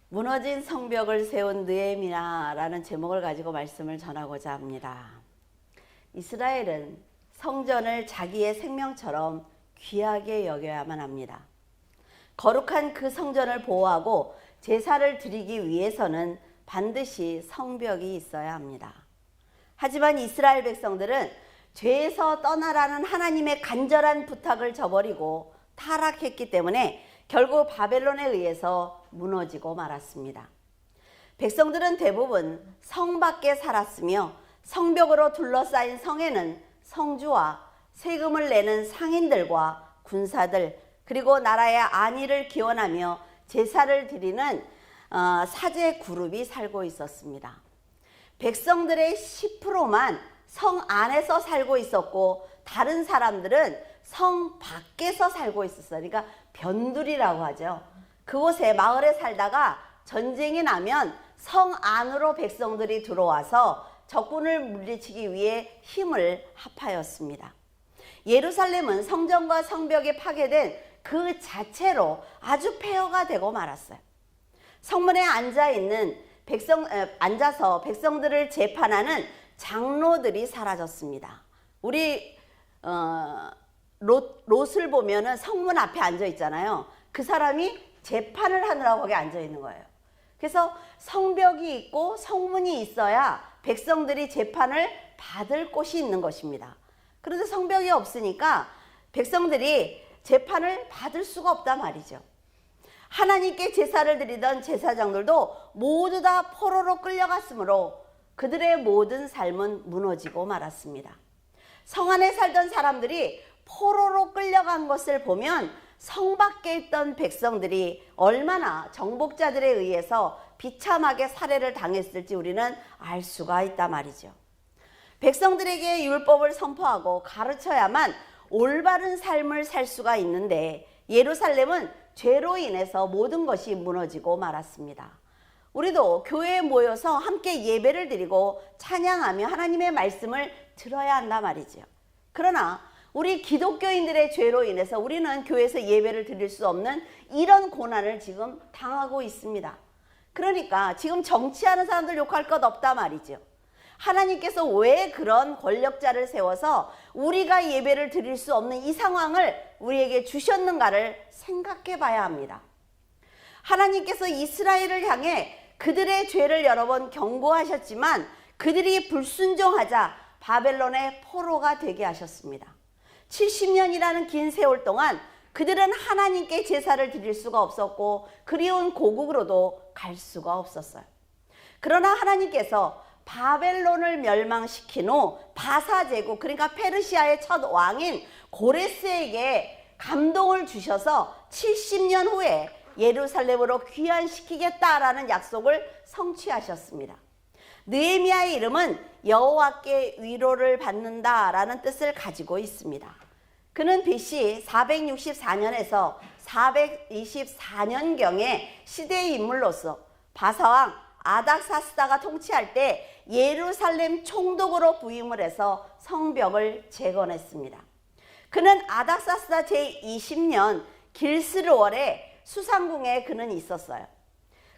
무너진 성벽을 세운 느헤미야라는 제목을 가지고 말씀을 전하고자 합니다. 이스라엘은 성전을 자기의 생명처럼 귀하게 여겨야만 합니다. 거룩한 그 성전을 보호하고 제사를 드리기 위해서는 반드시 성벽이 있어야 합니다. 하지만 이스라엘 백성들은 죄에서 떠나라는 하나님의 간절한 부탁을 저버리고 타락했기 때문에 결국 바벨론에 의해서 무너지고 말았습니다. 백성들은 대부분 성 밖에 살았으며 성벽으로 둘러싸인 성에는 성주와 세금을 내는 상인들과 군사들 그리고 나라의 안위를 기원하며 제사를 드리는 사제 그룹이 살고 있었습니다. 백성들의 10%만 성 안에서 살고 있었고 다른 사람들은 성 밖에서 살고 있었어요. 그러니까 변두리라고 하죠. 그곳에 마을에 살다가 전쟁이 나면 성 안으로 백성들이 들어와서 적군을 물리치기 위해 힘을 합하였습니다. 예루살렘은 성전과 성벽이 파괴된 그 자체로 아주 폐허가 되고 말았어요. 성문에 앉아서 백성들을 재판하는 장로들이 사라졌습니다. 우리 롯을 보면은 성문 앞에 앉아 있잖아요. 그 사람이 재판을 하느라고 거기 앉아 있는 거예요. 그래서 성벽이 있고 성문이 있어야 백성들이 재판을 받을 곳이 있는 것입니다. 그런데 성벽이 없으니까 백성들이 재판을 받을 수가 없단 말이죠. 하나님께 제사를 드리던 제사장들도 모두 다 포로로 끌려갔으므로 그들의 모든 삶은 무너지고 말았습니다. 성 안에 살던 사람들이 포로로 끌려간 것을 보면 성 밖에 있던 백성들이 얼마나 정복자들에 의해서 비참하게 살해를 당했을지 우리는 알 수가 있단 말이죠. 백성들에게 율법을 선포하고 가르쳐야만 올바른 삶을 살 수가 있는데 예루살렘은 죄로 인해서 모든 것이 무너지고 말았습니다. 우리도 교회에 모여서 함께 예배를 드리고 찬양하며 하나님의 말씀을 들어야 한단 말이죠. 그러나 우리 기독교인들의 죄로 인해서 우리는 교회에서 예배를 드릴 수 없는 이런 고난을 지금 당하고 있습니다. 그러니까 지금 정치하는 사람들 욕할 것 없다 말이죠. 하나님께서 왜 그런 권력자를 세워서 우리가 예배를 드릴 수 없는 이 상황을 우리에게 주셨는가를 생각해 봐야 합니다. 하나님께서 이스라엘을 향해 그들의 죄를 여러 번 경고하셨지만 그들이 불순종하자 바벨론의 포로가 되게 하셨습니다. 70년이라는 긴 세월 동안 그들은 하나님께 제사를 드릴 수가 없었고 그리운 고국으로도 갈 수가 없었어요. 그러나 하나님께서 바벨론을 멸망시킨 후 바사 제국 그러니까 페르시아의 첫 왕인 고레스에게 감동을 주셔서 70년 후에 예루살렘으로 귀환시키겠다라는 약속을 성취하셨습니다. 느헤미야의 이름은 여호와께 위로를 받는다라는 뜻을 가지고 있습니다. 그는 BC 464년에서 424년경의 시대의 인물로서 바사왕 아닥사스다가 통치할 때 예루살렘 총독으로 부임을 해서 성벽을 재건했습니다. 그는 아닥사스다 제20년 길스르월에 수상궁에 그는 있었어요.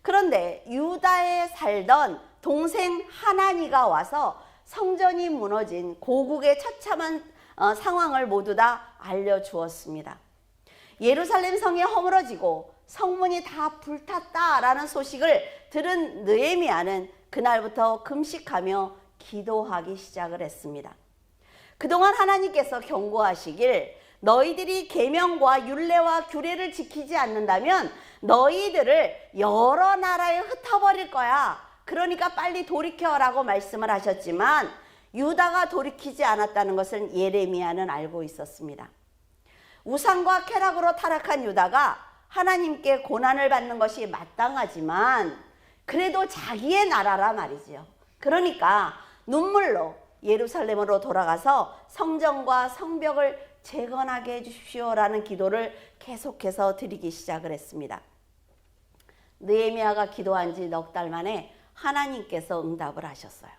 그런데 유다에 살던 동생 하나니가 와서 성전이 무너진 고국의 처참한 상황을 모두 다 알려주었습니다. 예루살렘 성이 허물어지고 성문이 다 불탔다라는 소식을 들은 느헤미야는 그날부터 금식하며 기도하기 시작을 했습니다. 그동안 하나님께서 경고하시길 너희들이 계명과 율례와 규례를 지키지 않는다면 너희들을 여러 나라에 흩어버릴 거야. 그러니까 빨리 돌이켜라고 말씀을 하셨지만 유다가 돌이키지 않았다는 것을 예레미야는 알고 있었습니다. 우상과 쾌락으로 타락한 유다가 하나님께 고난을 받는 것이 마땅하지만 그래도 자기의 나라라 말이죠. 그러니까 눈물로 예루살렘으로 돌아가서 성전과 성벽을 재건하게 해주십시오라는 기도를 계속해서 드리기 시작을 했습니다. 느헤미야가 기도한 지 넉 달 만에 하나님께서 응답을 하셨어요.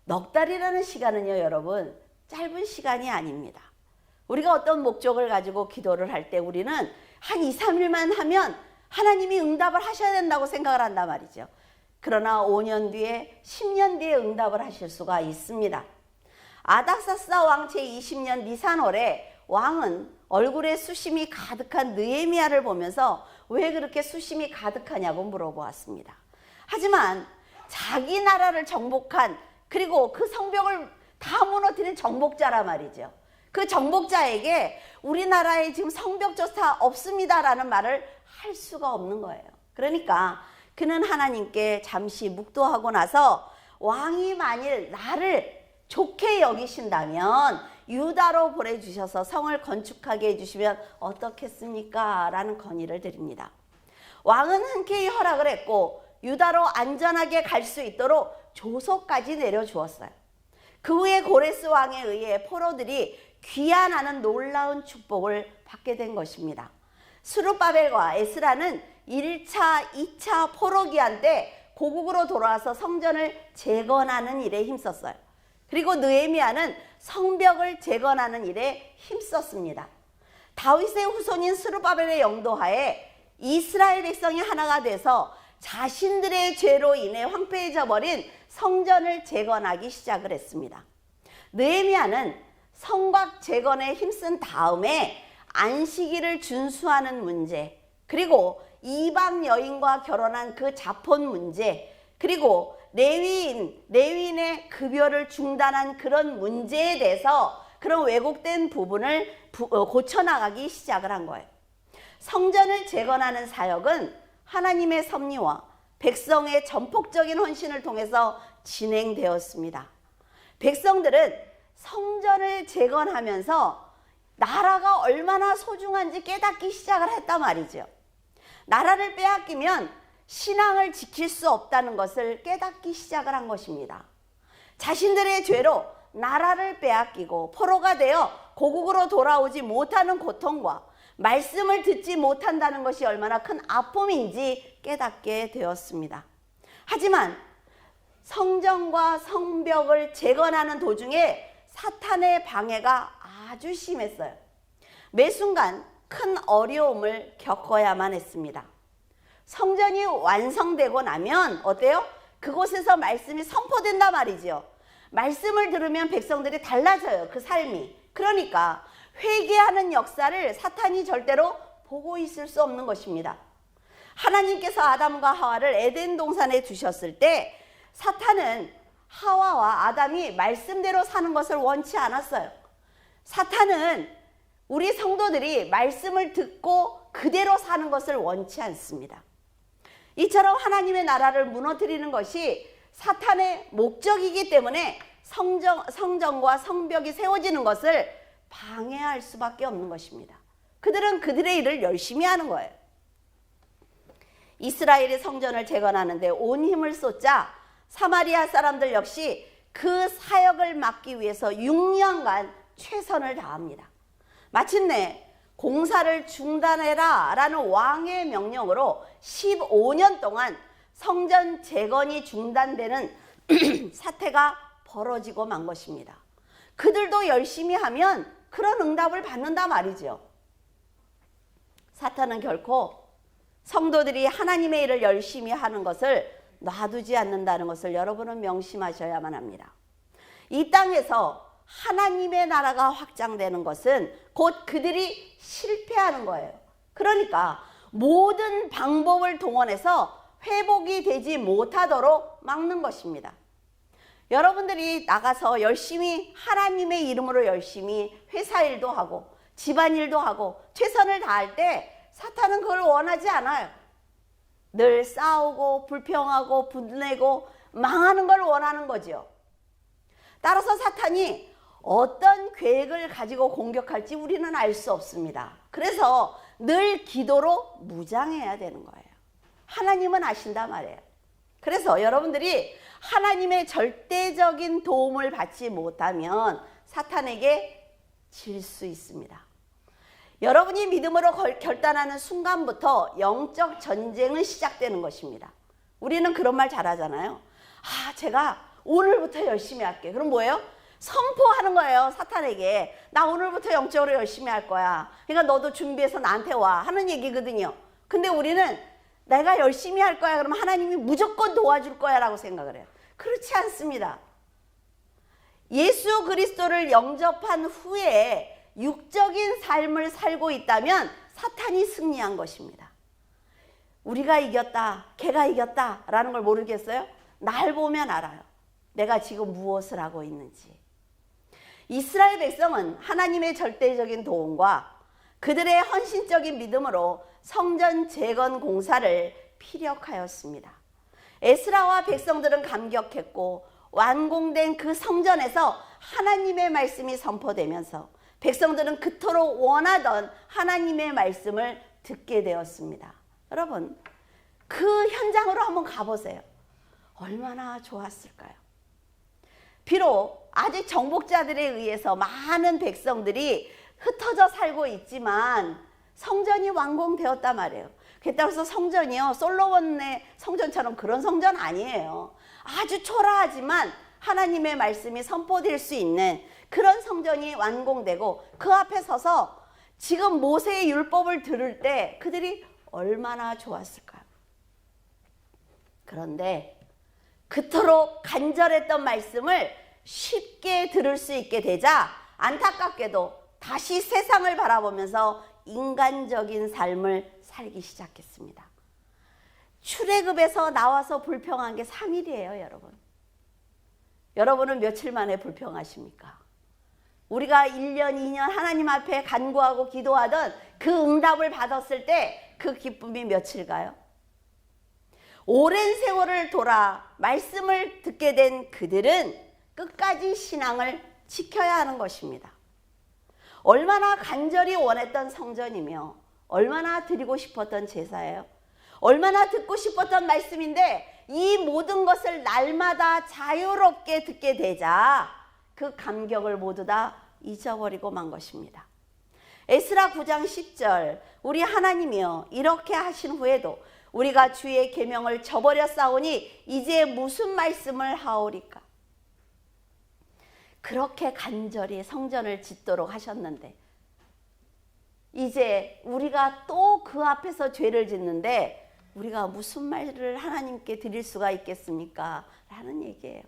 넉 달이라는 시간은요, 여러분, 짧은 시간이 아닙니다. 우리가 어떤 목적을 가지고 기도를 할 때 우리는 한 2, 3일만 하면 하나님이 응답을 하셔야 된다고 생각을 한단 말이죠. 그러나 5년 뒤에 10년 뒤에 응답을 하실 수가 있습니다. 아닥사스다 왕 제20년 니산월에 왕은 얼굴에 수심이 가득한 느헤미야를 보면서 왜 그렇게 수심이 가득하냐고 물어보았습니다. 하지만 자기 나라를 정복한, 그리고 그 성벽을 다 무너뜨린 정복자라 말이죠. 그 정복자에게 우리나라에 지금 성벽조차 없습니다라는 말을 할 수가 없는 거예요. 그러니까 그는 하나님께 잠시 묵도하고 나서 왕이 만일 나를 좋게 여기신다면 유다로 보내주셔서 성을 건축하게 해주시면 어떻겠습니까? 라는 건의를 드립니다. 왕은 흔쾌히 허락을 했고 유다로 안전하게 갈 수 있도록 조서까지 내려주었어요. 그 후에 고레스 왕에 의해 포로들이 귀환하는 놀라운 축복을 받게 된 것입니다. 스룹바벨과 에스라는 1차, 2차 포로 귀환 때 고국으로 돌아와서 성전을 재건하는 일에 힘썼어요. 그리고 느헤미야는 성벽을 재건하는 일에 힘썼습니다. 다윗의 후손인 스룹바벨의 영도하에 이스라엘 백성이 하나가 돼서 자신들의 죄로 인해 황폐해져 버린 성전을 재건하기 시작을 했습니다. 느헤미야는 성곽 재건에 힘쓴 다음에 안식일을 준수하는 문제, 그리고 이방 여인과 결혼한 그 자폰 문제, 그리고 레위인의 급여를 중단한 그런 문제에 대해서 그런 왜곡된 부분을 고쳐나가기 시작을 한 거예요. 성전을 재건하는 사역은 하나님의 섭리와 백성의 전폭적인 헌신을 통해서 진행되었습니다. 백성들은 성전을 재건하면서 나라가 얼마나 소중한지 깨닫기 시작을 했단 말이죠. 나라를 빼앗기면 신앙을 지킬 수 없다는 것을 깨닫기 시작을 한 것입니다. 자신들의 죄로 나라를 빼앗기고 포로가 되어 고국으로 돌아오지 못하는 고통과 말씀을 듣지 못한다는 것이 얼마나 큰 아픔인지 깨닫게 되었습니다. 하지만 성전과 성벽을 재건하는 도중에 사탄의 방해가 아주 심했어요. 매 순간 큰 어려움을 겪어야만 했습니다. 성전이 완성되고 나면 어때요? 그곳에서 말씀이 선포된단 말이죠. 말씀을 들으면 백성들이 달라져요. 그 삶이. 그러니까 회개하는 역사를 사탄이 절대로 보고 있을 수 없는 것입니다. 하나님께서 아담과 하와를 에덴 동산에 두셨을 때 사탄은 하와와 아담이 말씀대로 사는 것을 원치 않았어요. 사탄은 우리 성도들이 말씀을 듣고 그대로 사는 것을 원치 않습니다. 이처럼 하나님의 나라를 무너뜨리는 것이 사탄의 목적이기 때문에 성전과 성벽이 세워지는 것을 방해할 수밖에 없는 것입니다. 그들은 그들의 일을 열심히 하는 거예요. 이스라엘의 성전을 재건하는데 온 힘을 쏟자 사마리아 사람들 역시 그 사역을 맡기 위해서 6년간 최선을 다합니다. 마침내 공사를 중단해라 라는 왕의 명령으로 15년 동안 성전 재건이 중단되는 사태가 벌어지고 만 것입니다. 그들도 열심히 하면 그런 응답을 받는다 말이죠. 사탄은 결코 성도들이 하나님의 일을 열심히 하는 것을 놔두지 않는다는 것을 여러분은 명심하셔야만 합니다. 이 땅에서 하나님의 나라가 확장되는 것은 곧 그들이 실패하는 거예요. 그러니까 모든 방법을 동원해서 회복이 되지 못하도록 막는 것입니다. 여러분들이 나가서 열심히 하나님의 이름으로 열심히 회사 일도 하고 집안일도 하고 최선을 다할 때 사탄은 그걸 원하지 않아요. 늘 싸우고 불평하고 분내고 망하는 걸 원하는 거죠. 따라서 사탄이 어떤 계획을 가지고 공격할지 우리는 알 수 없습니다. 그래서 늘 기도로 무장해야 되는 거예요. 하나님은 아신단 말이에요. 그래서 여러분들이 하나님의 절대적인 도움을 받지 못하면 사탄에게 질 수 있습니다. 여러분이 믿음으로 결단하는 순간부터 영적 전쟁은 시작되는 것입니다. 우리는 그런 말 잘하잖아요. 제가 오늘부터 열심히 할게. 그럼 뭐예요? 선포하는 거예요. 사탄에게. 나 오늘부터 영적으로 열심히 할 거야. 그러니까 너도 준비해서 나한테 와 하는 얘기거든요. 근데 우리는 내가 열심히 할 거야. 그러면 하나님이 무조건 도와줄 거야 라고 생각을 해요. 그렇지 않습니다. 예수 그리스도를 영접한 후에 육적인 삶을 살고 있다면 사탄이 승리한 것입니다. 우리가 이겼다, 걔가 이겼다 라는 걸 모르겠어요? 날 보면 알아요. 내가 지금 무엇을 하고 있는지. 이스라엘 백성은 하나님의 절대적인 도움과 그들의 헌신적인 믿음으로 성전 재건 공사를 피력하였습니다. 에스라와 백성들은 감격했고 완공된 그 성전에서 하나님의 말씀이 선포되면서 백성들은 그토록 원하던 하나님의 말씀을 듣게 되었습니다. 여러분, 그 현장으로 한번 가보세요. 얼마나 좋았을까요? 비록 아직 정복자들에 의해서 많은 백성들이 흩어져 살고 있지만 성전이 완공되었단 말이에요. 따라서 성전이요, 솔로몬의 성전처럼 그런 성전 아니에요. 아주 초라하지만 하나님의 말씀이 선포될 수 있는 그런 성전이 완공되고 그 앞에 서서 지금 모세의 율법을 들을 때 그들이 얼마나 좋았을까요? 그런데 그토록 간절했던 말씀을 쉽게 들을 수 있게 되자 안타깝게도 다시 세상을 바라보면서 인간적인 삶을 살기 시작했습니다. 출애굽에서 나와서 불평한 게 3일이에요, 여러분. 여러분은 며칠 만에 불평하십니까? 우리가 1년, 2년 하나님 앞에 간구하고 기도하던 그 응답을 받았을 때 그 기쁨이 며칠가요? 오랜 세월을 돌아 말씀을 듣게 된 그들은 끝까지 신앙을 지켜야 하는 것입니다. 얼마나 간절히 원했던 성전이며 얼마나 드리고 싶었던 제사예요. 얼마나 듣고 싶었던 말씀인데 이 모든 것을 날마다 자유롭게 듣게 되자 그 감격을 모두 다 잊어버리고 만 것입니다. 에스라 9장 10절 우리 하나님이여 이렇게 하신 후에도 우리가 주의 계명을 저버렸사오니 이제 무슨 말씀을 하오리까? 그렇게 간절히 성전을 짓도록 하셨는데 이제 우리가 또 그 앞에서 죄를 짓는데 우리가 무슨 말을 하나님께 드릴 수가 있겠습니까? 라는 얘기예요.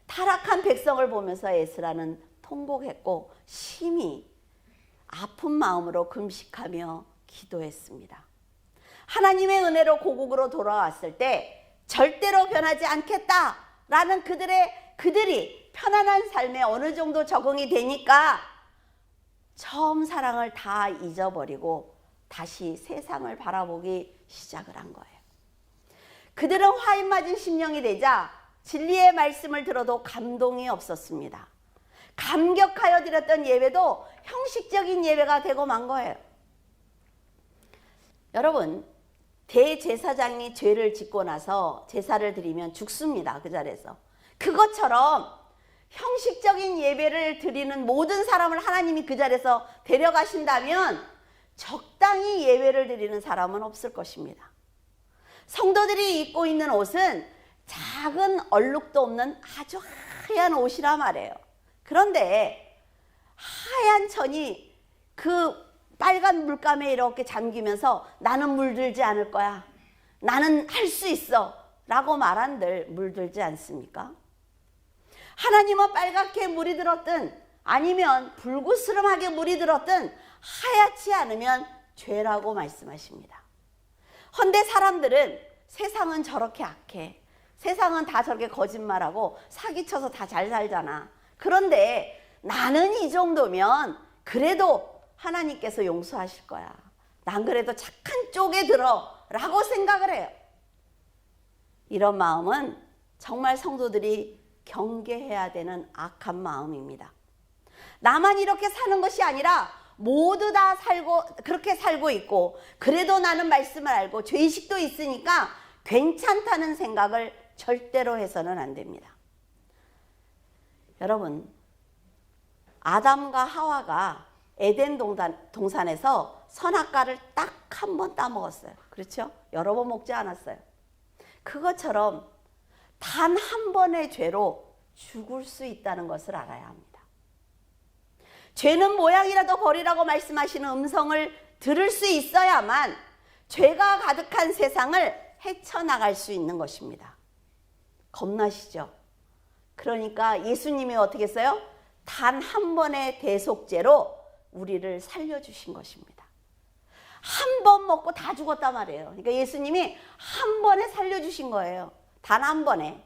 타락한 백성을 보면서 에스라는 통곡했고 심히 아픈 마음으로 금식하며 기도했습니다. 하나님의 은혜로 고국으로 돌아왔을 때 절대로 변하지 않겠다라는 그들이 편안한 삶에 어느 정도 적응이 되니까 처음 사랑을 다 잊어버리고 다시 세상을 바라보기 시작을 한 거예요. 그들은 화인 맞은 심령이 되자 진리의 말씀을 들어도 감동이 없었습니다. 감격하여 드렸던 예배도 형식적인 예배가 되고 만 거예요. 여러분, 대제사장이 죄를 짓고 나서 제사를 드리면 죽습니다. 그 자리에서. 그것처럼 형식적인 예배를 드리는 모든 사람을 하나님이 그 자리에서 데려가신다면 적당히 예배를 드리는 사람은 없을 것입니다. 성도들이 입고 있는 옷은 작은 얼룩도 없는 아주 하얀 옷이라 말이에요. 그런데 하얀 천이 그 빨간 물감에 이렇게 잠기면서 나는 물들지 않을 거야. 나는 할 수 있어. 라고 말한들 물들지 않습니까? 하나님은 빨갛게 물이 들었든 아니면 불구스름하게 물이 들었든 하얗지 않으면 죄라고 말씀하십니다. 헌데 사람들은 세상은 저렇게 악해. 세상은 다 저렇게 거짓말하고 사기쳐서 다 잘 살잖아. 그런데 나는 이 정도면 그래도 하나님께서 용서하실 거야. 난 그래도 착한 쪽에 들어 라고 생각을 해요. 이런 마음은 정말 성도들이 경계해야 되는 악한 마음입니다. 나만 이렇게 사는 것이 아니라 모두 다 그렇게 살고 있고 그래도 나는 말씀을 알고 죄의식도 있으니까 괜찮다는 생각을 절대로 해서는 안 됩니다. 여러분, 아담과 하와가 에덴 동산에서 선악과를 딱 한 번 따먹었어요. 그렇죠? 여러 번 먹지 않았어요. 그것처럼 단 한 번의 죄로 죽을 수 있다는 것을 알아야 합니다. 죄는 모양이라도 버리라고 말씀하시는 음성을 들을 수 있어야만 죄가 가득한 세상을 헤쳐나갈 수 있는 것입니다. 겁나시죠? 그러니까 예수님이 어떻게 했어요? 단 한 번의 대속죄로 우리를 살려주신 것입니다. 한 번 먹고 다 죽었단 말이에요. 그러니까 예수님이 한 번에 살려주신 거예요. 단 한 번에.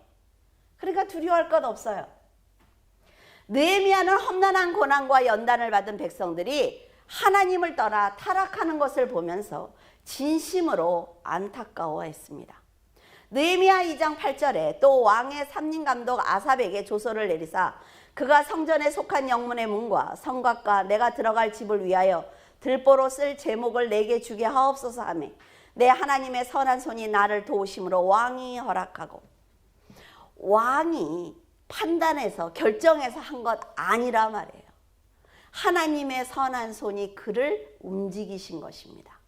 그러니까 두려워할 것 없어요. 느헤미야는 험난한 고난과 연단을 받은 백성들이 하나님을 떠나 타락하는 것을 보면서 진심으로 안타까워했습니다. 느헤미야 2장 8절에 또 왕의 삼림감독 아삽에게 조서를 내리사 그가 성전에 속한 영문의 문과 성곽과 내가 들어갈 집을 위하여 들보로 쓸 제목을 내게 주게 하옵소서 하며 내 하나님의 선한 손이 나를 도우심으로 왕이 허락하고, 왕이 판단해서 결정해서 한 것 아니라 말이에요. 하나님의 선한 손이 그를 움직이신 것입니다.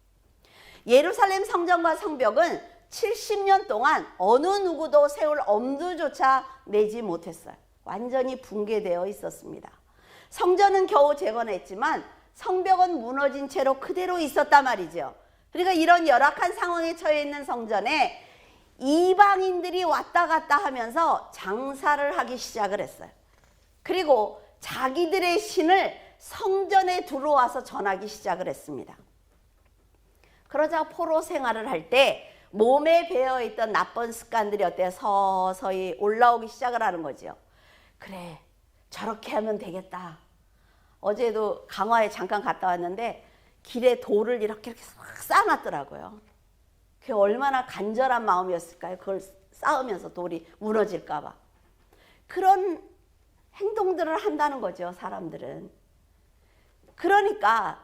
예루살렘 성전과 성벽은 70년 동안 어느 누구도 세울 엄두조차 내지 못했어요. 완전히 붕괴되어 있었습니다. 성전은 겨우 재건했지만 성벽은 무너진 채로 그대로 있었단 말이죠. 그러니까 이런 열악한 상황에 처해 있는 성전에 이방인들이 왔다 갔다 하면서 장사를 하기 시작을 했어요. 그리고 자기들의 신을 성전에 들어와서 전하기 시작을 했습니다. 그러자 포로 생활을 할 때 몸에 배어있던 나쁜 습관들이 어때요? 서서히 올라오기 시작을 하는 거죠. 그래, 저렇게 하면 되겠다. 어제도 강화에 잠깐 갔다 왔는데 길에 돌을 이렇게 쌓아놨더라고요. 그게 얼마나 간절한 마음이었을까요? 그걸 쌓으면서 돌이 무너질까 봐. 그런 행동들을 한다는 거죠, 사람들은. 그러니까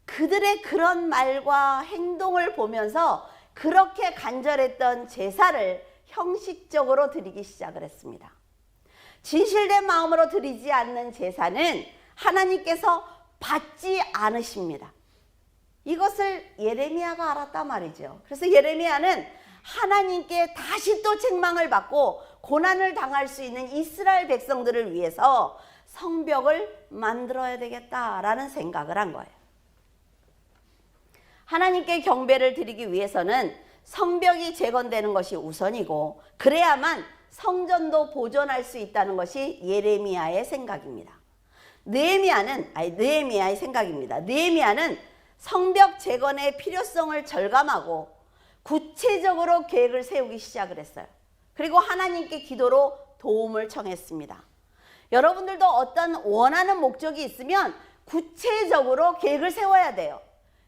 그들의 그런 말과 행동을 보면서 그렇게 간절했던 제사를 형식적으로 드리기 시작을 했습니다. 진실된 마음으로 드리지 않는 제사는 하나님께서 받지 않으십니다. 이것을 예레미야가 알았단 말이죠. 그래서 예레미야는 하나님께 다시 또 책망을 받고 고난을 당할 수 있는 이스라엘 백성들을 위해서 성벽을 만들어야 되겠다라는 생각을 한 거예요. 하나님께 경배를 드리기 위해서는 성벽이 재건되는 것이 우선이고 그래야만 성전도 보존할 수 있다는 것이 예레미야의 생각입니다. 느헤미야의 생각입니다. 느헤미야는 성벽 재건의 필요성을 절감하고 구체적으로 계획을 세우기 시작을 했어요. 그리고 하나님께 기도로 도움을 청했습니다. 여러분들도 어떤 원하는 목적이 있으면 구체적으로 계획을 세워야 돼요.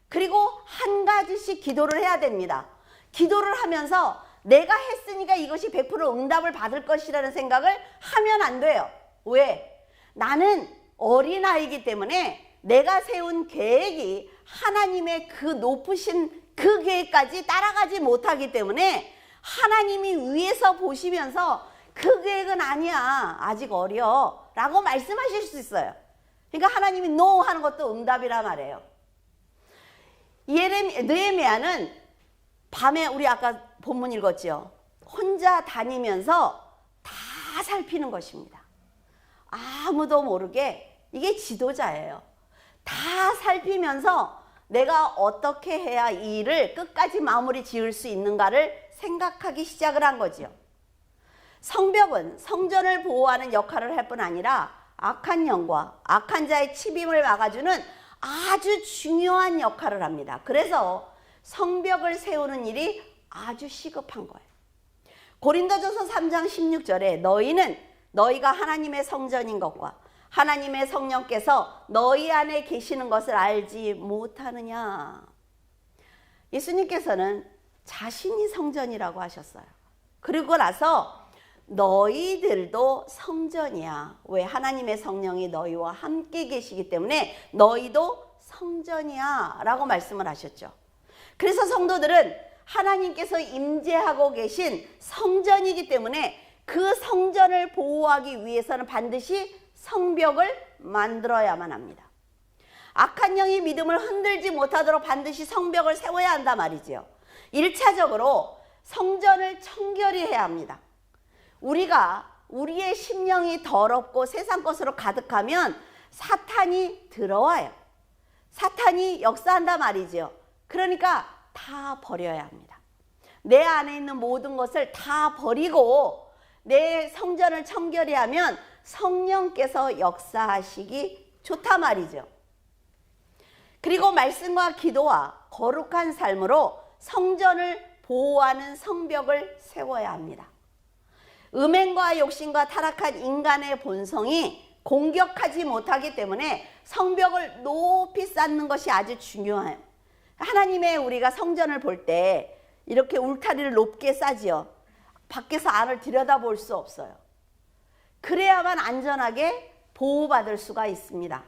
그리고 한 가지씩 기도를 해야 됩니다. 기도를 하면서 내가 했으니까 이것이 100% 응답을 받을 것이라는 생각을 하면 안 돼요. 왜? 나는 어린아이이기 때문에 내가 세운 계획이 하나님의 그 높으신 그 계획까지 따라가지 못하기 때문에 하나님이 위에서 보시면서 그 계획은 아니야, 아직 어려 라고 말씀하실 수 있어요. 그러니까 하나님이 NO 하는 것도 응답이라 말이에요. 느헤미야는 밤에 우리 아까 본문 읽었죠. 혼자 다니면서 다 살피는 것입니다. 아무도 모르게. 이게 지도자예요. 다 살피면서 내가 어떻게 해야 이 일을 끝까지 마무리 지을 수 있는가를 생각하기 시작을 한 거죠. 성벽은 성전을 보호하는 역할을 할 뿐 아니라 악한 영과 악한 자의 침입을 막아주는 아주 중요한 역할을 합니다. 그래서 성벽을 세우는 일이 아주 시급한 거예요. 고린도전서 3장 16절에 너희가 하나님의 성전인 것과 하나님의 성령께서 너희 안에 계시는 것을 알지 못하느냐. 예수님께서는 자신이 성전이라고 하셨어요. 그리고 나서 너희들도 성전이야. 왜? 하나님의 성령이 너희와 함께 계시기 때문에 너희도 성전이야 라고 말씀을 하셨죠. 그래서 성도들은 하나님께서 임재하고 계신 성전이기 때문에 그 성전을 보호하기 위해서는 반드시 성벽을 만들어야만 합니다. 악한 영이 믿음을 흔들지 못하도록 반드시 성벽을 세워야 한단 말이죠. 1차적으로 성전을 청결히 해야 합니다. 우리의 심령이 더럽고 세상 것으로 가득하면 사탄이 들어와요. 사탄이 역사한단 말이죠. 그러니까 다 버려야 합니다. 내 안에 있는 모든 것을 다 버리고 내 성전을 청결히 하면 성령께서 역사하시기 좋다 말이죠. 그리고 말씀과 기도와 거룩한 삶으로 성전을 보호하는 성벽을 세워야 합니다. 음행과 욕심과 타락한 인간의 본성이 공격하지 못하기 때문에 성벽을 높이 쌓는 것이 아주 중요해요. 하나님의 우리가 성전을 볼 때 이렇게 울타리를 높게 쌓지요. 밖에서 안을 들여다볼 수 없어요. 그래야만 안전하게 보호받을 수가 있습니다.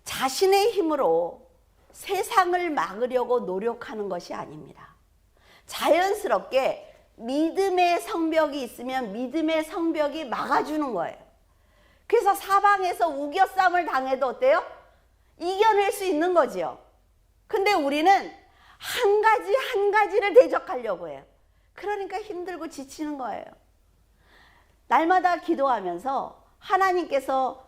자신의 힘으로 세상을 막으려고 노력하는 것이 아닙니다. 자연스럽게 믿음의 성벽이 있으면 믿음의 성벽이 막아주는 거예요. 그래서 사방에서 우겨쌈을 당해도 어때요? 이겨낼 수 있는 거지요. 근데 우리는 한 가지 한 가지를 대적하려고 해요. 그러니까 힘들고 지치는 거예요. 날마다 기도하면서 하나님께서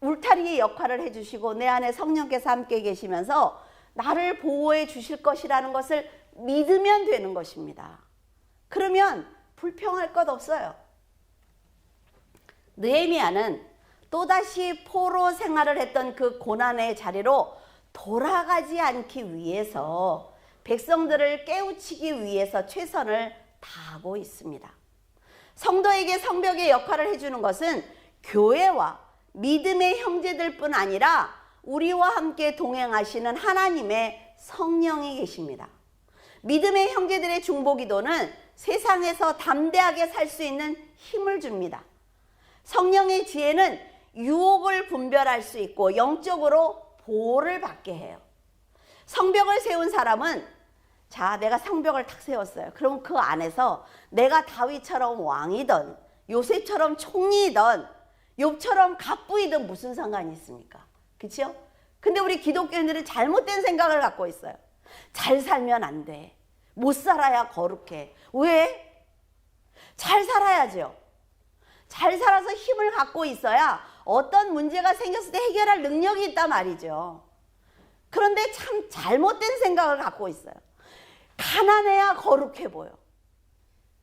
울타리의 역할을 해주시고 내 안에 성령께서 함께 계시면서 나를 보호해 주실 것이라는 것을 믿으면 되는 것입니다. 그러면 불평할 것 없어요. 느헤미야는 또다시 포로 생활을 했던 그 고난의 자리로 돌아가지 않기 위해서 백성들을 깨우치기 위해서 최선을 다하고 있습니다. 성도에게 성벽의 역할을 해주는 것은 교회와 믿음의 형제들뿐 아니라 우리와 함께 동행하시는 하나님의 성령이 계십니다. 믿음의 형제들의 중보기도는 세상에서 담대하게 살 수 있는 힘을 줍니다. 성령의 지혜는 유혹을 분별할 수 있고 영적으로 보호를 받게 해요. 성벽을 세운 사람은 자, 내가 성벽을 탁 세웠어요. 그럼 그 안에서 내가 다윗처럼 왕이든 요셉처럼 총리이든 욥처럼 갑부이든 무슨 상관이 있습니까? 그렇죠? 근데 우리 기독교인들은 잘못된 생각을 갖고 있어요. 잘 살면 안 돼. 못 살아야 거룩해. 왜? 잘 살아야죠. 잘 살아서 힘을 갖고 있어야 어떤 문제가 생겼을 때 해결할 능력이 있단 말이죠. 그런데 참 잘못된 생각을 갖고 있어요. 가난해야 거룩해 보여.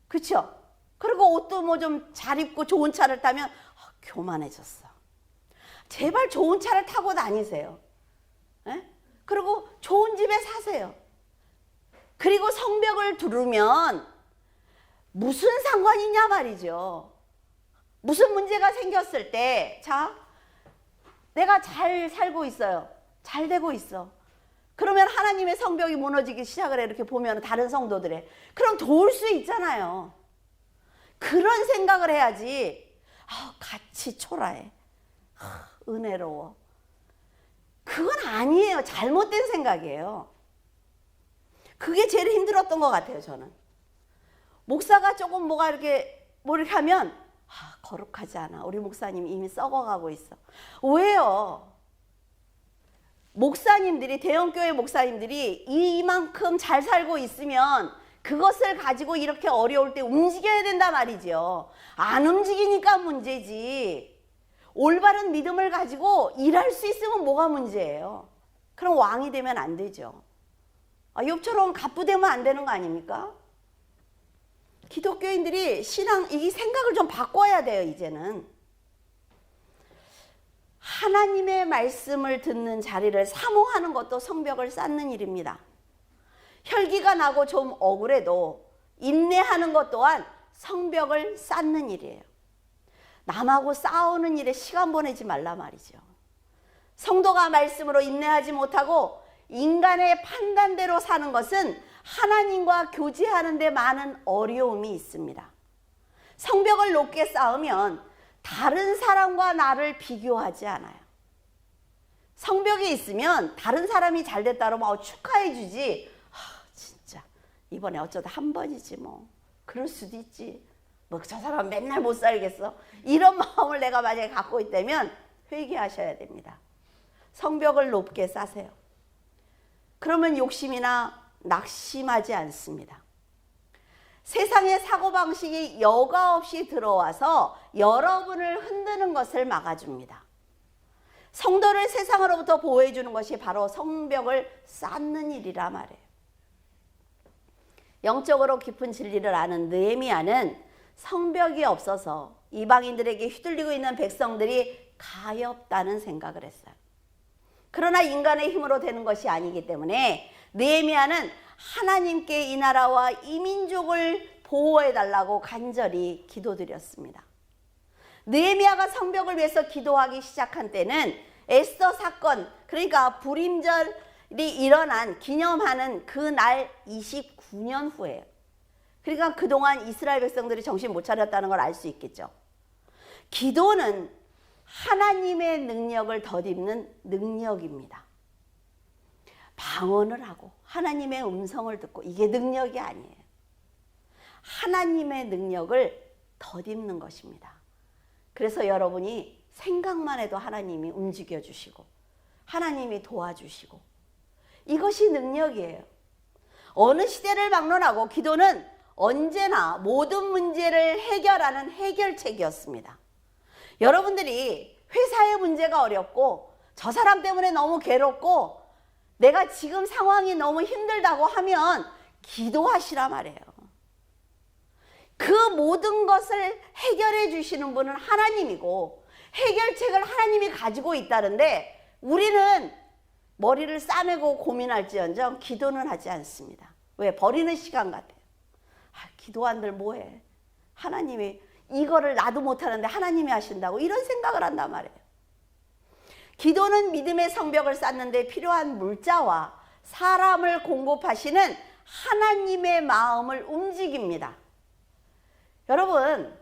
그렇죠? 그리고 옷도 뭐 좀 잘 입고 좋은 차를 타면 교만해졌어. 제발 좋은 차를 타고 다니세요. 에? 그리고 좋은 집에 사세요. 그리고 성벽을 두르면 무슨 상관이냐 말이죠. 무슨 문제가 생겼을 때, 자, 내가 잘 살고 있어요. 잘 되고 있어. 그러면 하나님의 성벽이 무너지기 시작을 해. 이렇게 보면 다른 성도들의. 그럼 도울 수 있잖아요. 그런 생각을 해야지. 같이 초라해. 은혜로워. 그건 아니에요. 잘못된 생각이에요. 그게 제일 힘들었던 것 같아요, 저는. 목사가 조금 뭐가 이렇게 하면 거룩하지 않아. 우리 목사님 이미 썩어가고 있어. 왜요? 목사님들이, 대형교회 목사님들이 이만큼 잘 살고 있으면 그것을 가지고 이렇게 어려울 때 움직여야 된단 말이죠. 안 움직이니까 문제지. 올바른 믿음을 가지고 일할 수 있으면 뭐가 문제예요? 그럼 왕이 되면 안 되죠. 욥처럼 갑부되면 안 되는 거 아닙니까? 기독교인들이 이 생각을 좀 바꿔야 돼요, 이제는. 하나님의 말씀을 듣는 자리를 사모하는 것도 성벽을 쌓는 일입니다. 혈기가 나고 좀 억울해도 인내하는 것 또한 성벽을 쌓는 일이에요. 남하고 싸우는 일에 시간 보내지 말라 말이죠. 성도가 말씀으로 인내하지 못하고 인간의 판단대로 사는 것은 하나님과 교제하는 데 많은 어려움이 있습니다. 성벽을 높게 쌓으면 다른 사람과 나를 비교하지 않아요. 성벽이 있으면 다른 사람이 잘 됐다 그러면 축하해 주지. 진짜 이번에 어쩌다 한 번이지 뭐. 그럴 수도 있지. 뭐 저 사람 맨날 못 살겠어. 이런 마음을 내가 만약에 갖고 있다면 회개하셔야 됩니다. 성벽을 높게 쌓으세요. 그러면 욕심이나 낙심하지 않습니다. 세상의 사고방식이 여과 없이 들어와서 여러분을 흔드는 것을 막아줍니다. 성도를 세상으로부터 보호해 주는 것이 바로 성벽을 쌓는 일이라 말이에요. 영적으로 깊은 진리를 아는 느헤미야는 성벽이 없어서 이방인들에게 휘둘리고 있는 백성들이 가엾다는 생각을 했어요. 그러나 인간의 힘으로 되는 것이 아니기 때문에 느헤미야는 하나님께 이 나라와 이 민족을 보호해 달라고 간절히 기도드렸습니다. 느헤미야가 성벽을 위해서 기도하기 시작한 때는 에스더 사건, 그러니까 불임절이 일어난 기념하는 그날 29년 후예요. 그러니까 그동안 이스라엘 백성들이 정신 못 차렸다는 걸 알 수 있겠죠. 기도는 하나님의 능력을 덧입는 능력입니다. 방언을 하고 하나님의 음성을 듣고 이게 능력이 아니에요. 하나님의 능력을 덧입는 것입니다. 그래서 여러분이 생각만 해도 하나님이 움직여 주시고 하나님이 도와주시고 이것이 능력이에요. 어느 시대를 막론하고 기도는 언제나 모든 문제를 해결하는 해결책이었습니다. 여러분들이 회사의 문제가 어렵고 저 사람 때문에 너무 괴롭고 내가 지금 상황이 너무 힘들다고 하면 기도하시라 말이에요. 그 모든 것을 해결해 주시는 분은 하나님이고 해결책을 하나님이 가지고 있다는데 우리는 머리를 싸매고 고민할지언정 기도는 하지 않습니다. 왜? 버리는 시간 같아요. 기도한들 뭐해? 하나님이 이거를 나도 못하는데 하나님이 하신다고 이런 생각을 한단 말이에요. 기도는 믿음의 성벽을 쌓는 데 필요한 물자와 사람을 공급하시는 하나님의 마음을 움직입니다. 여러분,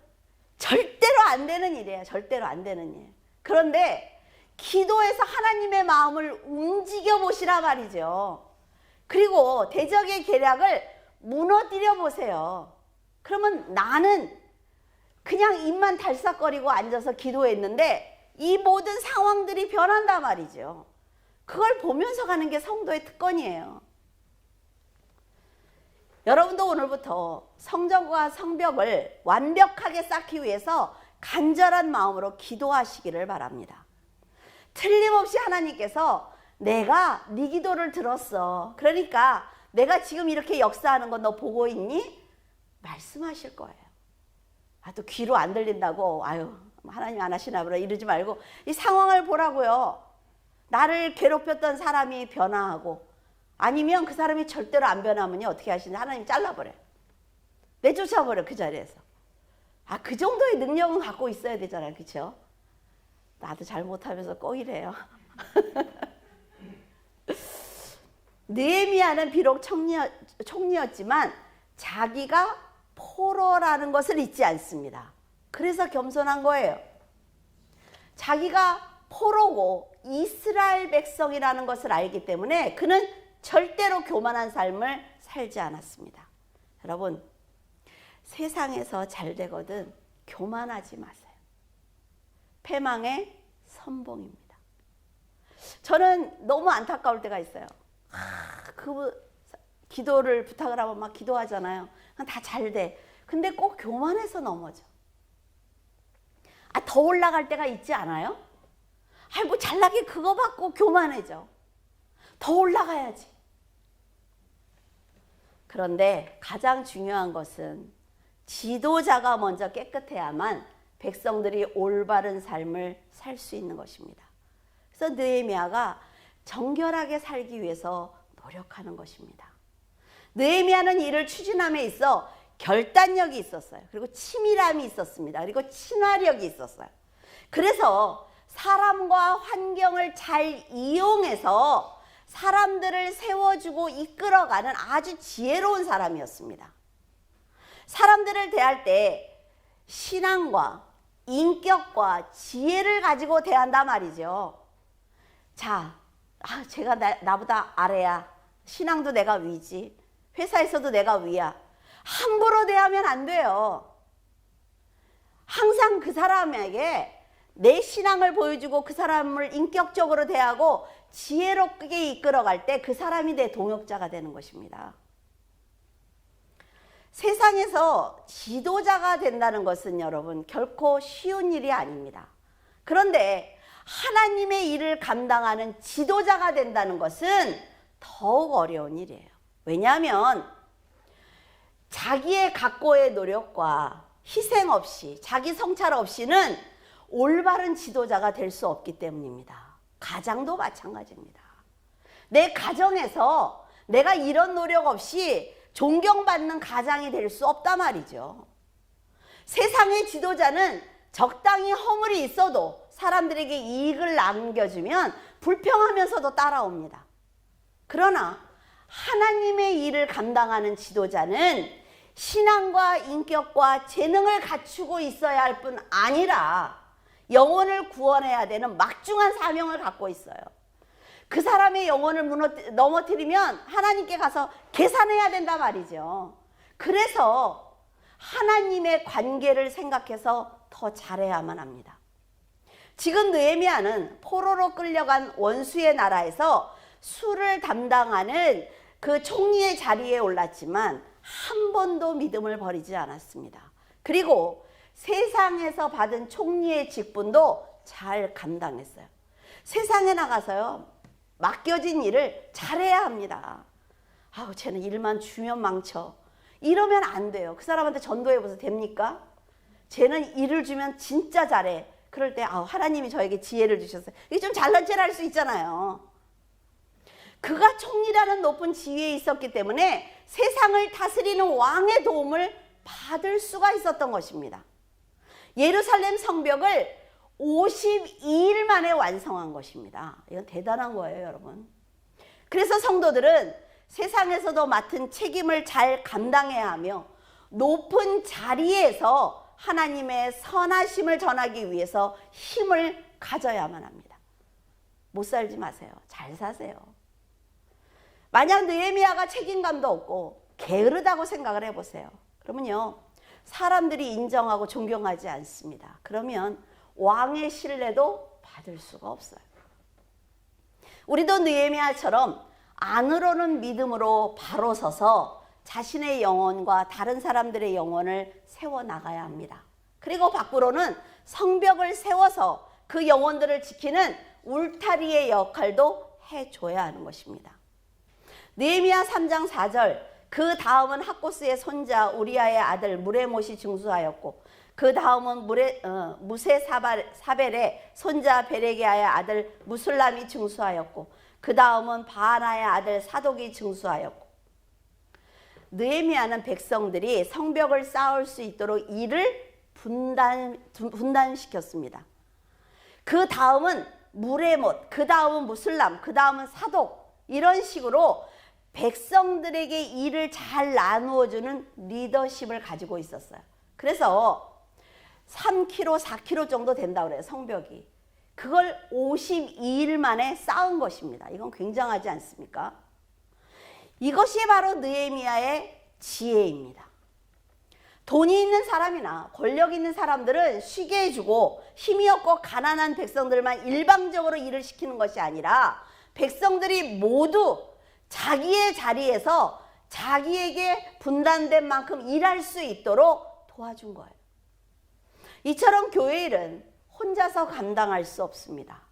절대로 안 되는 일이에요. 절대로 안 되는 일. 그런데 기도에서 하나님의 마음을 움직여 보시라 말이죠. 그리고 대적의 계략을 무너뜨려 보세요. 그러면 나는 그냥 입만 달싹거리고 앉아서 기도했는데 이 모든 상황들이 변한단 말이죠. 그걸 보면서 가는 게 성도의 특권이에요. 여러분도 오늘부터 성전과 성벽을 완벽하게 쌓기 위해서 간절한 마음으로 기도하시기를 바랍니다. 틀림없이 하나님께서 내가 네 기도를 들었어. 그러니까 내가 지금 이렇게 역사하는 거 너 보고 있니? 말씀하실 거예요. 또 귀로 안 들린다고 하나님 안 하시나 보다 이러지 말고 이 상황을 보라고요. 나를 괴롭혔던 사람이 변화하고 아니면 그 사람이 절대로 안 변하면요 어떻게 하시냐? 하나님 잘라버려요. 내쫓아버려 그 자리에서. 그 정도의 능력은 갖고 있어야 되잖아요. 그렇죠? 나도 잘못하면서 꼭 이래요. 느헤미야는 비록 총리였지만 자기가 포로라는 것을 잊지 않습니다. 그래서 겸손한 거예요. 자기가 포로고 이스라엘 백성이라는 것을 알기 때문에 그는 절대로 교만한 삶을 살지 않았습니다. 여러분, 세상에서 잘 되거든 교만하지 마세요. 패망의 선봉입니다. 저는 너무 안타까울 때가 있어요. 그 기도를 부탁을 하면 막 기도하잖아요. 다 잘 돼. 근데 꼭 교만해서 넘어져. 더 올라갈 때가 있지 않아요? 뭐 잘나게 그거 받고 교만해져. 더 올라가야지. 그런데 가장 중요한 것은 지도자가 먼저 깨끗해야만 백성들이 올바른 삶을 살 수 있는 것입니다. 그래서 느헤미야가 정결하게 살기 위해서 노력하는 것입니다. 느헤미야는 이를 추진함에 있어 결단력이 있었어요. 그리고 치밀함이 있었습니다. 그리고 친화력이 있었어요. 그래서 사람과 환경을 잘 이용해서 사람들을 세워주고 이끌어가는 아주 지혜로운 사람이었습니다. 사람들을 대할 때 신앙과 인격과 지혜를 가지고 대한단 말이죠. 제가 나보다 아래야. 신앙도 내가 위지. 회사에서도 내가 위야. 함부로 대하면 안 돼요. 항상 그 사람에게 내 신앙을 보여주고 그 사람을 인격적으로 대하고 지혜롭게 이끌어갈 때 그 사람이 내 동역자가 되는 것입니다. 세상에서 지도자가 된다는 것은 여러분 결코 쉬운 일이 아닙니다. 그런데 하나님의 일을 감당하는 지도자가 된다는 것은 더욱 어려운 일이에요. 왜냐하면 자기의 각고의 노력과 희생 없이, 자기 성찰 없이는 올바른 지도자가 될 수 없기 때문입니다. 가장도 마찬가지입니다. 내 가정에서 내가 이런 노력 없이 존경받는 가장이 될 수 없단 말이죠. 세상의 지도자는 적당히 허물이 있어도 사람들에게 이익을 남겨주면 불평하면서도 따라옵니다. 그러나 하나님의 일을 감당하는 지도자는 신앙과 인격과 재능을 갖추고 있어야 할 뿐 아니라 영혼을 구원해야 되는 막중한 사명을 갖고 있어요. 그 사람의 영혼을 넘어뜨리면 하나님께 가서 계산해야 된단 말이죠. 그래서 하나님의 관계를 생각해서 더 잘해야만 합니다. 지금 느헤미야는 포로로 끌려간 원수의 나라에서 수를 담당하는 그 총리의 자리에 올랐지만 한 번도 믿음을 버리지 않았습니다. 그리고 세상에서 받은 총리의 직분도 잘 감당했어요. 세상에 나가서요, 맡겨진 일을 잘해야 합니다. 아우, 쟤는 일만 주면 망쳐. 이러면 안 돼요. 그 사람한테 전도해보세요. 됩니까? 쟤는 일을 주면 진짜 잘해. 그럴 때 하나님이 저에게 지혜를 주셨어요. 이게 좀 잘난 체를 할 수 있잖아요. 그가 총리라는 높은 지위에 있었기 때문에 세상을 다스리는 왕의 도움을 받을 수가 있었던 것입니다. 예루살렘 성벽을 52일 만에 완성한 것입니다. 이건 대단한 거예요, 여러분. 그래서 성도들은 세상에서도 맡은 책임을 잘 감당해야 하며 높은 자리에서 하나님의 선하심을 전하기 위해서 힘을 가져야만 합니다. 못 살지 마세요. 잘 사세요. 만약 느헤미야가 책임감도 없고 게으르다고 생각을 해보세요. 그러면요, 사람들이 인정하고 존경하지 않습니다. 그러면 왕의 신뢰도 받을 수가 없어요. 우리도 느헤미야처럼 안으로는 믿음으로 바로 서서 자신의 영혼과 다른 사람들의 영혼을 세워나가야 합니다. 그리고 밖으로는 성벽을 세워서 그 영혼들을 지키는 울타리의 역할도 해줘야 하는 것입니다. 느헤미야 3장 4절, 그 다음은 학고스의 손자 우리아의 아들 무레못이 중수하였고 그 다음은 무세사벨의 손자 베레기야의 아들 무술람이 중수하였고 그 다음은 바하나의 아들 사독이 중수하였고. 느헤미야는 백성들이 성벽을 쌓을 수 있도록 일을 분단시켰습니다. 그 다음은 무레못, 그 다음은 무술람, 그 다음은 사독, 이런 식으로 백성들에게 일을 잘 나누어주는 리더십을 가지고 있었어요. 그래서 3km, 4km 정도 된다고 그래요, 성벽이. 그걸 52일 만에 쌓은 것입니다. 이건 굉장하지 않습니까? 이것이 바로 느헤미야의 지혜입니다. 돈이 있는 사람이나 권력 있는 사람들은 쉬게 해주고 힘이 없고 가난한 백성들만 일방적으로 일을 시키는 것이 아니라 백성들이 모두 자기의 자리에서 자기에게 분담된 만큼 일할 수 있도록 도와준 거예요. 이처럼 교회 일은 혼자서 감당할 수 없습니다.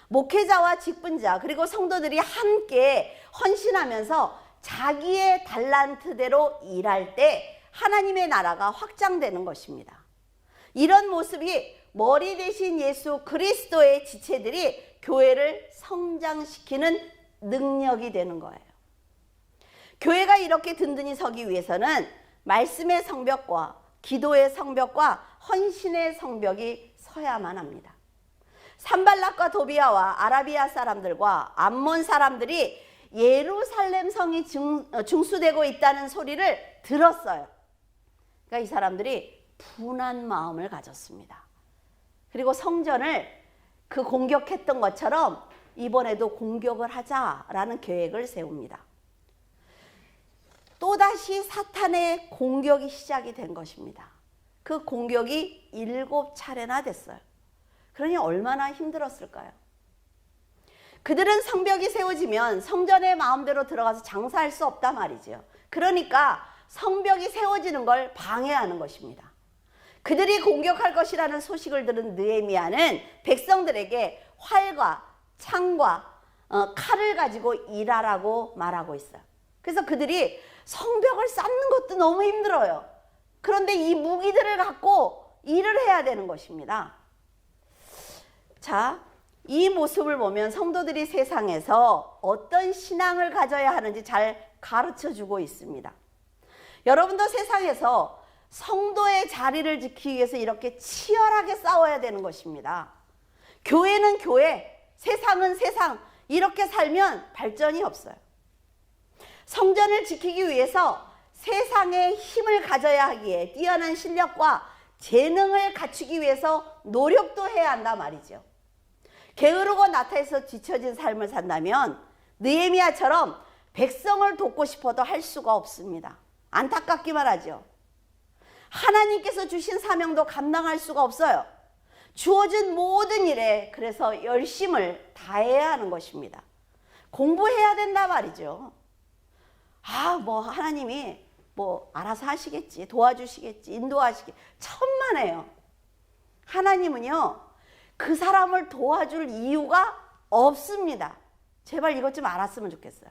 목회자와 직분자 그리고 성도들이 함께 헌신하면서 자기의 달란트대로 일할 때 하나님의 나라가 확장되는 것입니다. 이런 모습이 머리 대신 예수 그리스도의 지체들이 교회를 성장시키는 능력이 되는 거예요. 교회가 이렇게 든든히 서기 위해서는 말씀의 성벽과 기도의 성벽과 헌신의 성벽이 서야만 합니다. 산발락과 도비아와 아라비아 사람들과 암몬 사람들이 예루살렘 성이 중수되고 있다는 소리를 들었어요. 그러니까 이 사람들이 분한 마음을 가졌습니다. 그리고 성전을 그 공격했던 것처럼 이번에도 공격을 하자라는 계획을 세웁니다. 또다시 사탄의 공격이 시작이 된 것입니다. 그 공격이 7차례나 됐어요. 그러니 얼마나 힘들었을까요? 그들은 성벽이 세워지면 성전에 마음대로 들어가서 장사할 수 없단 말이죠. 그러니까 성벽이 세워지는 걸 방해하는 것입니다. 그들이 공격할 것이라는 소식을 들은 느헤미야는 백성들에게 활과 창과 칼을 가지고 일하라고 말하고 있어요. 그래서 그들이 성벽을 쌓는 것도 너무 힘들어요. 그런데 이 무기들을 갖고 일을 해야 되는 것입니다. 자, 이 모습을 보면 성도들이 세상에서 어떤 신앙을 가져야 하는지 잘 가르쳐주고 있습니다. 여러분도 세상에서 성도의 자리를 지키기 위해서 이렇게 치열하게 싸워야 되는 것입니다. 교회는 교회, 세상은 세상, 이렇게 살면 발전이 없어요. 성전을 지키기 위해서 세상의 힘을 가져야 하기에 뛰어난 실력과 재능을 갖추기 위해서 노력도 해야 한다 말이죠. 게으르고 나태해서 뒤처진 삶을 산다면 느헤미야처럼 백성을 돕고 싶어도 할 수가 없습니다. 안타깝기만 하죠. 하나님께서 주신 사명도 감당할 수가 없어요. 주어진 모든 일에 그래서 열심을 다해야 하는 것입니다. 공부해야 된다 말이죠. 하나님이 알아서 하시겠지, 도와주시겠지, 인도하시겠지. 천만에요. 하나님은요, 그 사람을 도와줄 이유가 없습니다. 제발 이것 좀 알았으면 좋겠어요.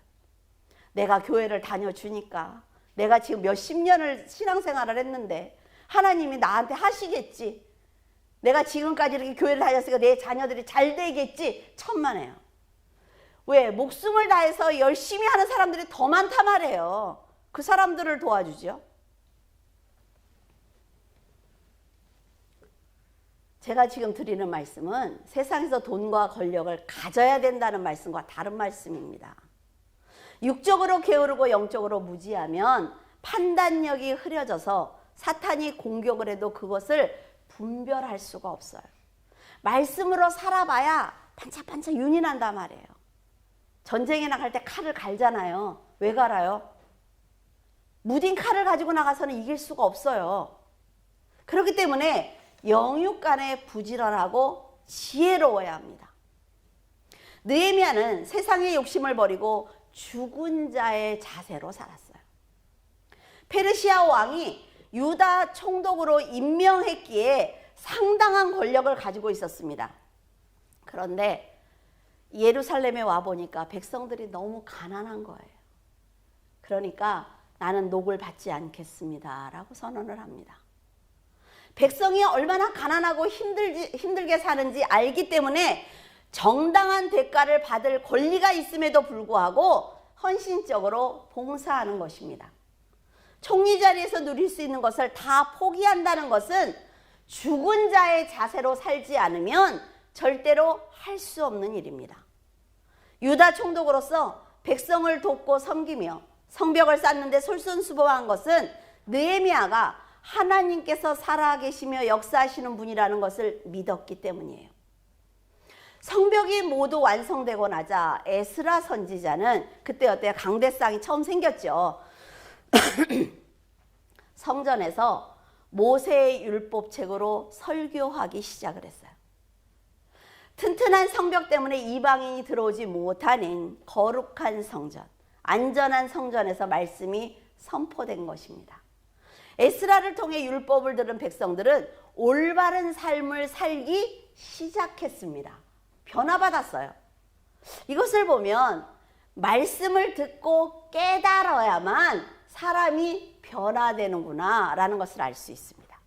내가 교회를 다녀주니까, 내가 지금 몇십 년을 신앙생활을 했는데 하나님이 나한테 하시겠지. 내가 지금까지 이렇게 교회를 다녔으니까 내 자녀들이 잘 되겠지. 천만에요. 왜? 목숨을 다해서 열심히 하는 사람들이 더 많단 말이에요. 그 사람들을 도와주죠. 제가 지금 드리는 말씀은 세상에서 돈과 권력을 가져야 된다는 말씀과 다른 말씀입니다. 육적으로 게으르고 영적으로 무지하면 판단력이 흐려져서 사탄이 공격을 해도 그것을 분별할 수가 없어요. 말씀으로 살아봐야 반짝반짝 윤이 난단 말이에요. 전쟁에 나갈 때 칼을 갈잖아요. 왜 갈아요? 무딘 칼을 가지고 나가서는 이길 수가 없어요. 그렇기 때문에 영육 간에 부지런하고 지혜로워야 합니다. 느헤미야는 세상의 욕심을 버리고 죽은 자의 자세로 살았어요. 페르시아 왕이 유다 총독으로 임명했기에 상당한 권력을 가지고 있었습니다. 그런데 예루살렘에 와보니까 백성들이 너무 가난한 거예요. 그러니까 나는 녹을 받지 않겠습니다 라고 선언을 합니다. 백성이 얼마나 가난하고 힘들게 사는지 알기 때문에 정당한 대가를 받을 권리가 있음에도 불구하고 헌신적으로 봉사하는 것입니다. 총리 자리에서 누릴 수 있는 것을 다 포기한다는 것은 죽은 자의 자세로 살지 않으면 절대로 할 수 없는 일입니다. 유다 총독으로서 백성을 돕고 섬기며 성벽을 쌓는데 솔선수범한 것은 느헤미야가 하나님께서 살아계시며 역사하시는 분이라는 것을 믿었기 때문이에요. 성벽이 모두 완성되고 나자 에스라 선지자는 그때 어때요? 강대상이 처음 생겼죠. 성전에서 모세의 율법책으로 설교하기 시작을 했어요. 튼튼한 성벽 때문에 이방인이 들어오지 못하는 거룩한 성전, 안전한 성전에서 말씀이 선포된 것입니다. 에스라를 통해 율법을 들은 백성들은 올바른 삶을 살기 시작했습니다. 변화받았어요. 이것을 보면 말씀을 듣고 깨달아야만 사람이 변화되는구나 라는 것을 알 수 있습니다.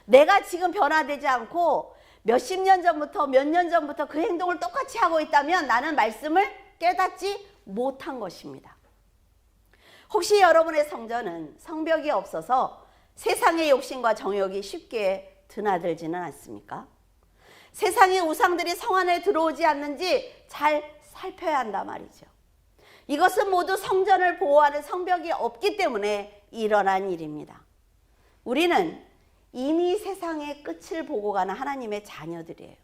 내가 지금 변화되지 않고 몇십 년 전부터 몇 년 전부터 그 행동을 똑같이 하고 있다면 나는 말씀을 깨닫지 못한 것입니다. 혹시 여러분의 성전은 성벽이 없어서 세상의 욕심과 정욕이 쉽게 드나들지는 않습니까? 세상의 우상들이 성 안에 들어오지 않는지 잘 살펴야 한단 말이죠. 이것은 모두 성전을 보호하는 성벽이 없기 때문에 일어난 일입니다. 우리는 이미 세상의 끝을 보고 가는 하나님의 자녀들이에요.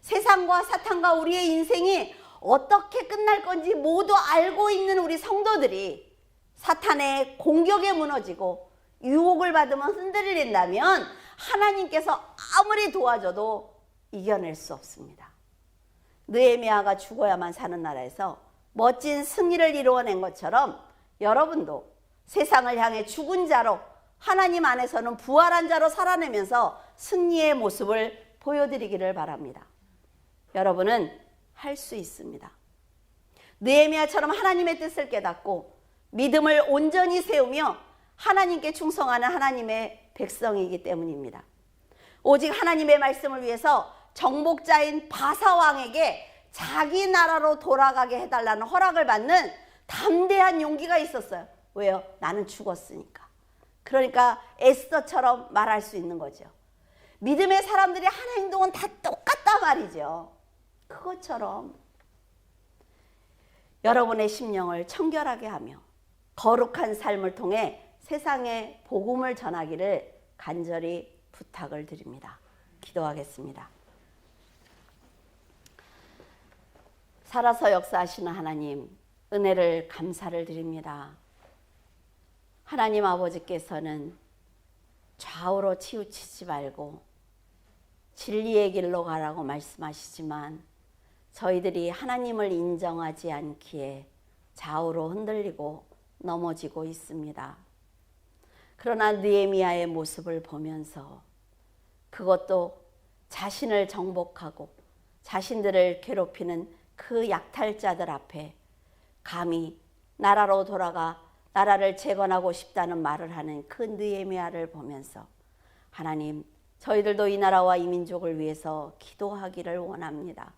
세상과 사탄과 우리의 인생이 어떻게 끝날 건지 모두 알고 있는 우리 성도들이 사탄의 공격에 무너지고 유혹을 받으면 흔들린다면 하나님께서 아무리 도와줘도 이겨낼 수 없습니다. 느헤미야가 죽어야만 사는 나라에서 멋진 승리를 이루어낸 것처럼 여러분도 세상을 향해 죽은 자로 하나님 안에서는 부활한 자로 살아내면서 승리의 모습을 보여드리기를 바랍니다. 여러분은 할 수 있습니다. 느헤미야처럼 하나님의 뜻을 깨닫고 믿음을 온전히 세우며 하나님께 충성하는 하나님의 백성이기 때문입니다. 오직 하나님의 말씀을 위해서 정복자인 바사 왕에게 자기 나라로 돌아가게 해달라는 허락을 받는 담대한 용기가 있었어요. 왜요? 나는 죽었으니까. 그러니까 에스더처럼 말할 수 있는 거죠. 믿음의 사람들이 하는 행동은 다 똑같단 말이죠. 그것처럼 여러분의 심령을 청결하게 하며 거룩한 삶을 통해 세상에 복음을 전하기를 간절히 부탁을 드립니다. 기도하겠습니다. 살아서 역사하시는 하나님, 은혜를 감사를 드립니다. 하나님 아버지께서는 좌우로 치우치지 말고 진리의 길로 가라고 말씀하시지만 저희들이 하나님을 인정하지 않기에 좌우로 흔들리고 넘어지고 있습니다. 그러나 느헤미야의 모습을 보면서 그것도 자신을 정복하고 자신들을 괴롭히는 그 약탈자들 앞에 감히 나라로 돌아가 나라를 재건하고 싶다는 말을 하는 그 느헤미야를 보면서 하나님, 저희들도 이 나라와 이 민족을 위해서 기도하기를 원합니다.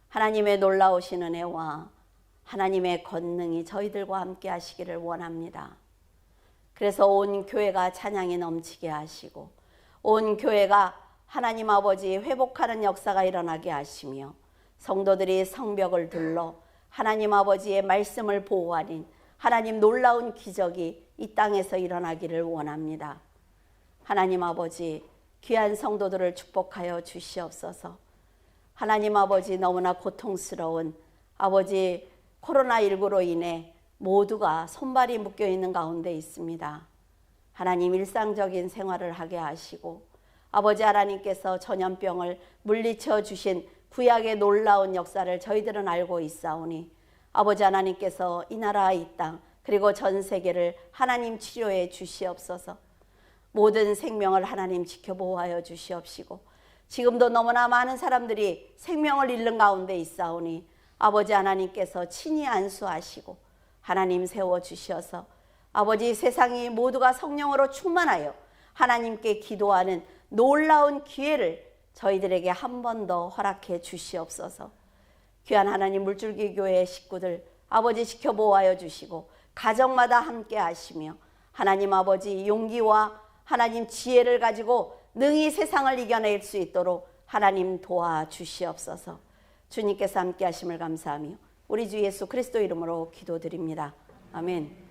하나님의 놀라우신 은혜와 하나님의 권능이 저희들과 함께 하시기를 원합니다. 그래서 온 교회가 찬양이 넘치게 하시고 온 교회가 하나님 아버지 회복하는 역사가 일어나게 하시며 성도들이 성벽을 둘러 하나님 아버지의 말씀을 보호하는 하나님 놀라운 기적이 이 땅에서 일어나기를 원합니다. 하나님 아버지, 귀한 성도들을 축복하여 주시옵소서. 하나님 아버지, 너무나 고통스러운 아버지 코로나19로 인해 모두가 손발이 묶여 있는 가운데 있습니다. 하나님, 일상적인 생활을 하게 하시고 아버지 하나님께서 전염병을 물리쳐 주신 구약의 놀라운 역사를 저희들은 알고 있사오니 아버지 하나님께서 이 나라 이 땅 그리고 전 세계를 하나님 치료해 주시옵소서. 모든 생명을 하나님 지켜보호하여 주시옵시고 지금도 너무나 많은 사람들이 생명을 잃는 가운데 있사오니 아버지 하나님께서 친히 안수하시고 하나님 세워주셔서 아버지 세상이 모두가 성령으로 충만하여 하나님께 기도하는 놀라운 기회를 저희들에게 한 번 더 허락해 주시옵소서. 귀한 하나님 물줄기 교회의 식구들 아버지 지켜보호하여 주시고 가정마다 함께 하시며 하나님 아버지 용기와 하나님 지혜를 가지고 능히 세상을 이겨낼 수 있도록 하나님 도와주시옵소서. 주님께서 함께 하심을 감사하며 우리 주 예수 그리스도 이름으로 기도드립니다. 아멘.